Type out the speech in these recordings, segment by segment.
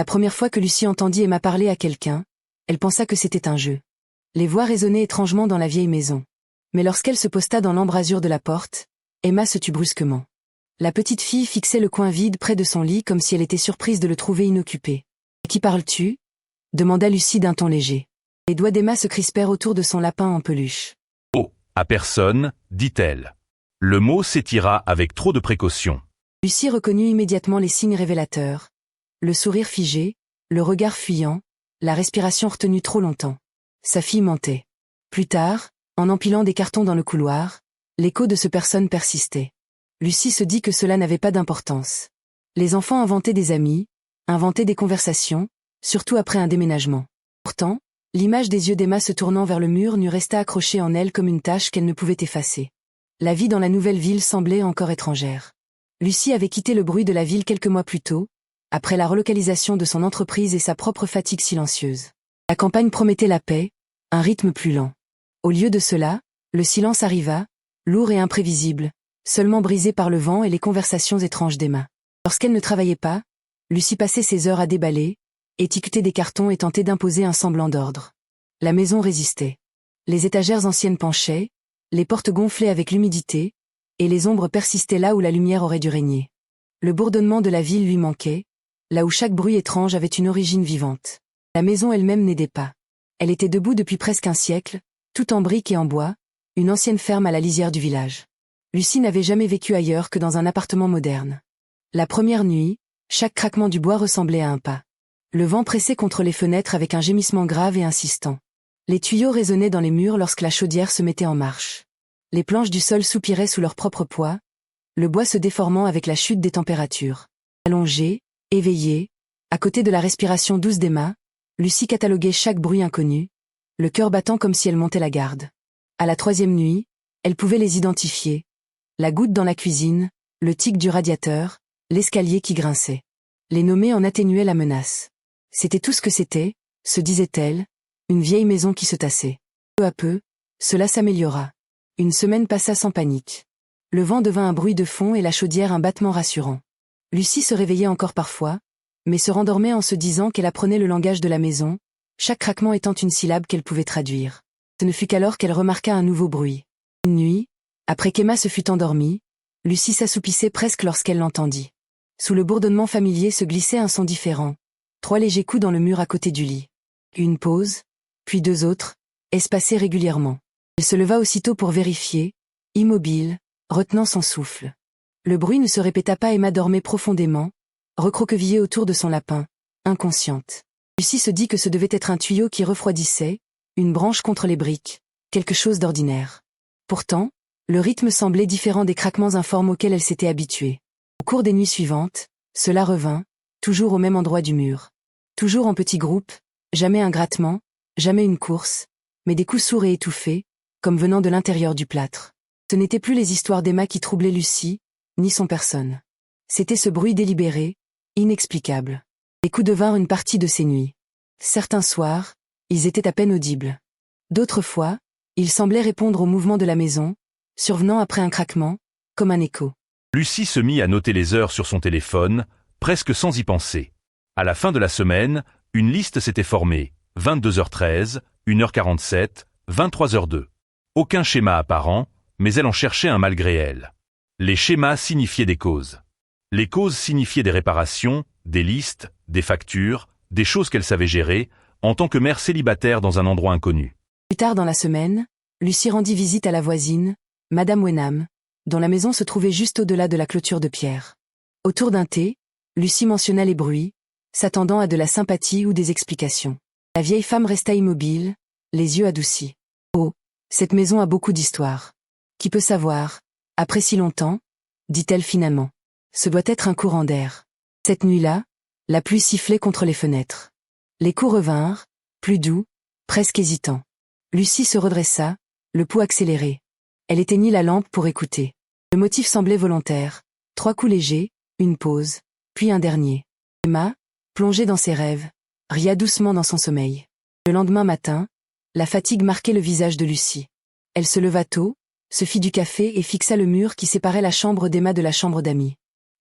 La première fois que Lucie entendit Emma parler à quelqu'un, elle pensa que c'était un jeu. Les voix résonnaient étrangement dans la vieille maison. Mais lorsqu'elle se posta dans l'embrasure de la porte, Emma se tut brusquement. La petite fille fixait le coin vide près de son lit comme si elle était surprise de le trouver inoccupé. « À qui parles-tu » demanda Lucie d'un ton léger. Les doigts d'Emma se crispèrent autour de son lapin en peluche. « Oh, à personne, dit-elle. » Le mot s'étira avec trop de précaution. Lucie reconnut immédiatement les signes révélateurs. Le sourire figé, le regard fuyant, la respiration retenue trop longtemps. Sa fille mentait. Plus tard, en empilant des cartons dans le couloir, l'écho de ce personne persistait. Lucie se dit que cela n'avait pas d'importance. Les enfants inventaient des amis, inventaient des conversations, surtout après un déménagement. Pourtant, l'image des yeux d'Emma se tournant vers le mur n'eût resté accrochée en elle comme une tache qu'elle ne pouvait effacer. La vie dans la nouvelle ville semblait encore étrangère. Lucie avait quitté le bruit de la ville quelques mois plus tôt, après la relocalisation de son entreprise et sa propre fatigue silencieuse. La campagne promettait la paix, un rythme plus lent. Au lieu de cela, le silence arriva, lourd et imprévisible, seulement brisé par le vent et les conversations étranges d'Emma. Lorsqu'elle ne travaillait pas, Lucie passait ses heures à déballer, étiqueter des cartons et tenter d'imposer un semblant d'ordre. La maison résistait. Les étagères anciennes penchaient, les portes gonflaient avec l'humidité, et les ombres persistaient là où la lumière aurait dû régner. Le bourdonnement de la ville lui manquait, là où chaque bruit étrange avait une origine vivante. La maison elle-même n'aidait pas. Elle était debout depuis presque un siècle, tout en briques et en bois, une ancienne ferme à la lisière du village. Lucie n'avait jamais vécu ailleurs que dans un appartement moderne. La première nuit, chaque craquement du bois ressemblait à un pas. Le vent pressait contre les fenêtres avec un gémissement grave et insistant. Les tuyaux résonnaient dans les murs lorsque la chaudière se mettait en marche. Les planches du sol soupiraient sous leur propre poids, le bois se déformant avec la chute des températures. Allongée, éveillée, à côté de la respiration douce d'Emma, Lucie cataloguait chaque bruit inconnu, le cœur battant comme si elle montait la garde. À la troisième nuit, elle pouvait les identifier. La goutte dans la cuisine, le tic du radiateur, l'escalier qui grinçait. Les nommer en atténuait la menace. C'était tout ce que c'était, se disait-elle, une vieille maison qui se tassait. Peu à peu, cela s'améliora. Une semaine passa sans panique. Le vent devint un bruit de fond et la chaudière un battement rassurant. Lucie se réveillait encore parfois, mais se rendormait en se disant qu'elle apprenait le langage de la maison, chaque craquement étant une syllabe qu'elle pouvait traduire. Ce ne fut qu'alors qu'elle remarqua un nouveau bruit. Une nuit, après qu'Emma se fût endormie, Lucie s'assoupissait presque lorsqu'elle l'entendit. Sous le bourdonnement familier se glissait un son différent. 3 légers coups dans le mur à côté du lit. Une pause, puis 2 autres, espacés régulièrement. Elle se leva aussitôt pour vérifier, immobile, retenant son souffle. Le bruit ne se répéta pas. Emma dormait profondément, recroquevillée autour de son lapin, inconsciente. Lucie se dit que ce devait être un tuyau qui refroidissait, une branche contre les briques, quelque chose d'ordinaire. Pourtant, le rythme semblait différent des craquements informes auxquels elle s'était habituée. Au cours des nuits suivantes, cela revint, toujours au même endroit du mur. Toujours en petits groupes, jamais un grattement, jamais une course, mais des coups sourds et étouffés, comme venant de l'intérieur du plâtre. Ce n'étaient plus les histoires d'Emma qui troublaient Lucie, ni son personne. C'était ce bruit délibéré, inexplicable. Les coups devinrent une partie de ces nuits. Certains soirs, ils étaient à peine audibles. D'autres fois, ils semblaient répondre au mouvement de la maison, survenant après un craquement, comme un écho. Lucie se mit à noter les heures sur son téléphone, presque sans y penser. À la fin de la semaine, une liste s'était formée, 22h13, 1h47, 23h02. Aucun schéma apparent, mais elle en cherchait un malgré elle. Les schémas signifiaient des causes. Les causes signifiaient des réparations, des listes, des factures, des choses qu'elle savait gérer, en tant que mère célibataire dans un endroit inconnu. Plus tard dans la semaine, Lucie rendit visite à la voisine, Madame Wenham, dont la maison se trouvait juste au-delà de la clôture de pierre. Autour d'un thé, Lucie mentionna les bruits, s'attendant à de la sympathie ou des explications. La vieille femme resta immobile, les yeux adoucis. « Oh, cette maison a beaucoup d'histoire. Qui peut savoir, après si longtemps ?» dit-elle finalement. « Ce doit être un courant d'air. » Cette nuit-là, la pluie sifflait contre les fenêtres. Les coups revinrent, plus doux, presque hésitants. Lucie se redressa, le pouls accéléré. Elle éteignit la lampe pour écouter. Le motif semblait volontaire. 3 coups légers, une pause, puis un dernier. Emma, plongée dans ses rêves, ria doucement dans son sommeil. Le lendemain matin, la fatigue marquait le visage de Lucie. Elle se leva tôt, se fit du café et fixa le mur qui séparait la chambre d'Emma de la chambre d'Amy.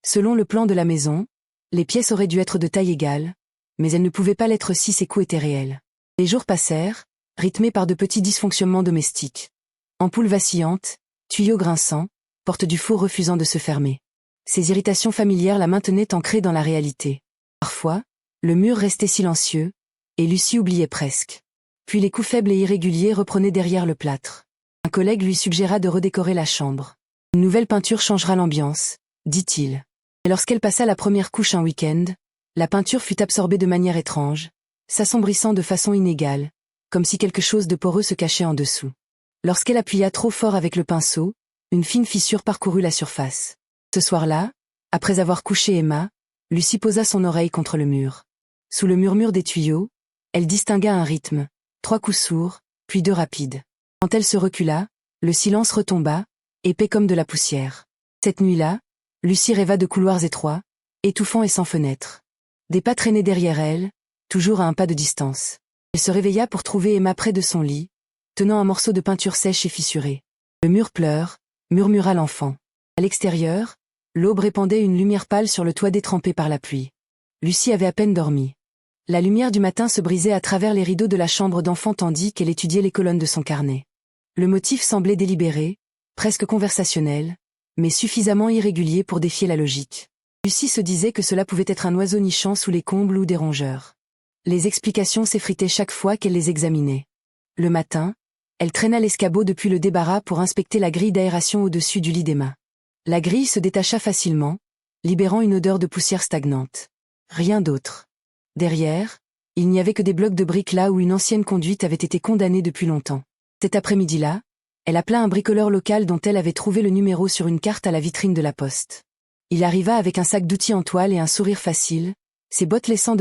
Selon le plan de la maison, les pièces auraient dû être de taille égale, mais elle ne pouvait pas l'être si ses coups étaient réels. Les jours passèrent, rythmés par de petits dysfonctionnements domestiques. Ampoule vacillante, tuyaux grinçants, porte du four refusant de se fermer. Ces irritations familières la maintenaient ancrée dans la réalité. Parfois, le mur restait silencieux, et Lucie oubliait presque. Puis les coups faibles et irréguliers reprenaient derrière le plâtre. Un collègue lui suggéra de redécorer la chambre. Une nouvelle peinture changera l'ambiance, dit-il. Et lorsqu'elle passa la première couche un week-end, la peinture fut absorbée de manière étrange, s'assombrissant de façon inégale, comme si quelque chose de poreux se cachait en dessous. Lorsqu'elle appuya trop fort avec le pinceau, une fine fissure parcourut la surface. Ce soir-là, après avoir couché Emma, Lucie posa son oreille contre le mur. Sous le murmure des tuyaux, elle distingua un rythme, 3 coups sourds, puis 2 rapides. Quand elle se recula, le silence retomba, épais comme de la poussière. Cette nuit-là, Lucie rêva de couloirs étroits, étouffants et sans fenêtres. Des pas traînaient derrière elle, toujours à un pas de distance. Elle se réveilla pour trouver Emma près de son lit, tenant un morceau de peinture sèche et fissurée. Le mur pleure, murmura l'enfant. À l'extérieur, l'aube répandait une lumière pâle sur le toit détrempé par la pluie. Lucie avait à peine dormi. La lumière du matin se brisait à travers les rideaux de la chambre d'enfant tandis qu'elle étudiait les colonnes de son carnet. Le motif semblait délibéré, presque conversationnel, mais suffisamment irrégulier pour défier la logique. Lucie se disait que cela pouvait être un oiseau nichant sous les combles ou des rongeurs. Les explications s'effritaient chaque fois qu'elle les examinait. Le matin, elle traîna l'escabeau depuis le débarras pour inspecter la grille d'aération au-dessus du lit d'Emma. La grille se détacha facilement, libérant une odeur de poussière stagnante. Rien d'autre. Derrière, il n'y avait que des blocs de briques là où une ancienne conduite avait été condamnée depuis longtemps. Cet après-midi-là, elle appela un bricoleur local dont elle avait trouvé le numéro sur une carte à la vitrine de la poste. Il arriva avec un sac d'outils en toile et un sourire facile, ses bottes laissant de